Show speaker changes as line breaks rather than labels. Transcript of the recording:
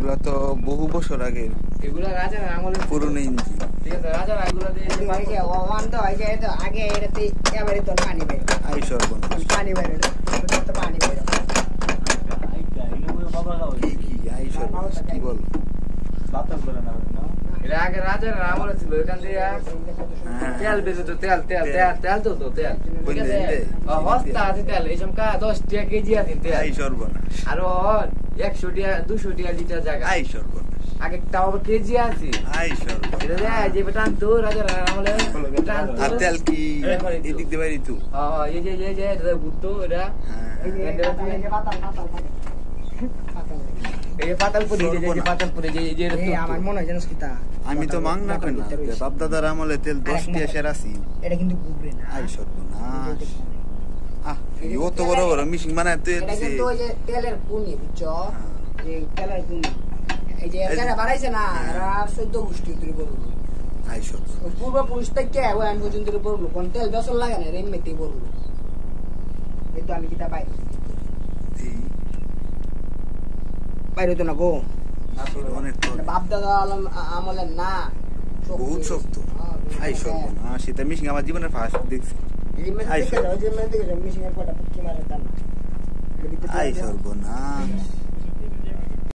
এগুলা তো বহু বছর আগে,
এগুলা রাজার আমলে
পুরনো ইঞ্জিন।
ঠিক আছে, রাজার এগুলা দিয়ে
আগে এটাতে এবারে তো পানি বের
আই সর্বনাশ,
পানি বের তো পানি বের
কি আই সর্বনাশ, কি বল?
এটা আগে রাজার আমলে ছিল, এখান দিয়ে তেল বেরোতো, তেল তেল তেল তেল তো তেল, ঠিক আছে, হস্তা আছে তেল, এই সমকা 10 টাকা কেজি আছে তেল।
আই সর্বনাশ,
আর 100 টাকা 200 টাকা লিটার জায়গা
আই সর্বনাশ,
আগে তাও আবার কেজি আছে।
আই সর্বনাশ।
এটা দেয় যে টানতো রাজার আমলে টানতো।
আর তেল কি এদিক দিয়ে বাইরে তো?
এই যে এটা ঘুরতো, এটা এই পাতালপুরি, এই যে পাতালপুরি, এই যে
আমার মনে হয় জানিস কি তা
আমি তো মাং না কেন, বাপ দাদার আমলে তেল 10 টাকা শের আছি।
এটা কিন্তু ঘুরবে না।
আই সর্বনাশ, ও তো বড় বড় মিশিং বানায় তো
এটা
দিছে।
কিন্তু ওই যে তেলের পুনি বুঝছো, এই তেলের পুনি এই যে যারা বাড়াইছে না, এরা 14 গোষ্ঠী ধরে বলবো।
আই সর্বনাশ,
পূর্বপুরুষ থেকে ওই আন পর্যন্ত বলবো, কোন তেল বেসন লাগে না, এমনিতেই বলবো। এই তো আমি কিতা বাইরে বাইরে তো না গো,
অনেক তো
বাপ দাদা আমলের না,
বহুত শক্ত। আই সর্বনাশ, সেটা মিশিং আমার জীবনের ফার্স্ট দেখছি। আই সর্বনাশ,